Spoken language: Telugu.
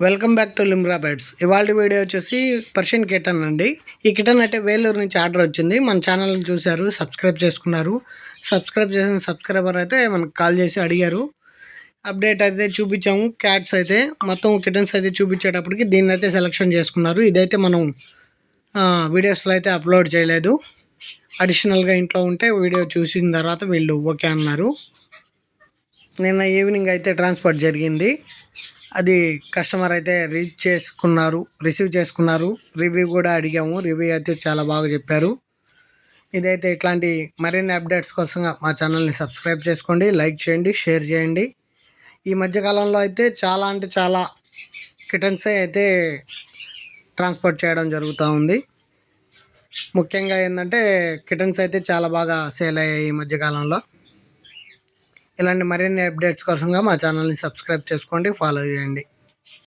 Welcome back to Limra pets. ఇవాళ వీడియో వచ్చేసి పర్షియన్ కిటన్ అండి. ఈ కిటన్ అయితే వేలూరు నుంచి ఆర్డర్ వచ్చింది. మన ఛానల్ చూశారు, సబ్స్క్రైబ్ చేసుకున్నారు. సబ్స్క్రైబ్ చేసిన సబ్స్క్రైబర్ అయితే మనకు కాల్ చేసి అడిగారు. అప్డేట్ అయితే చూపించాము. క్యాట్స్ అయితే మొత్తం కిటన్స్ అయితే చూపించేటప్పటికి దీన్ని అయితే సెలెక్షన్ చేసుకున్నారు. ఇదైతే మనం వీడియోస్లో అయితే అప్లోడ్ చేయలేదు. అడిషనల్గా ఇంట్లో ఉంటే వీడియో చూసిన తర్వాత వీళ్ళు ఓకే అన్నారు. నిన్న ఈవినింగ్ అయితే ట్రాన్స్పోర్ట్ జరిగింది. అది కస్టమర్ అయితే రిసీవ్ చేసుకున్నారు. రివ్యూ కూడా అడిగాము. రివ్యూ అయితే చాలా బాగా చెప్పారు. ఇదైతే ఇట్లాంటి మరిన్ని అప్డేట్స్ కోసం మా ఛానల్ని సబ్స్క్రైబ్ చేసుకోండి, లైక్ చేయండి, షేర్ చేయండి. ఈ మధ్యకాలంలో అయితే చాలా కిటన్సే అయితే ట్రాన్స్పోర్ట్ చేయడం జరుగుతూ ఉంది. ముఖ్యంగా ఏంటంటే కిటన్స్ అయితే చాలా బాగా సేల్ అయ్యాయి ఈ మధ్యకాలంలో. ఇలాంటి మరిన్ని అప్డేట్స్ కోసంగా మా ఛానల్ని సబ్స్క్రైబ్ చేసుకోండి, ఫాలో చేయండి.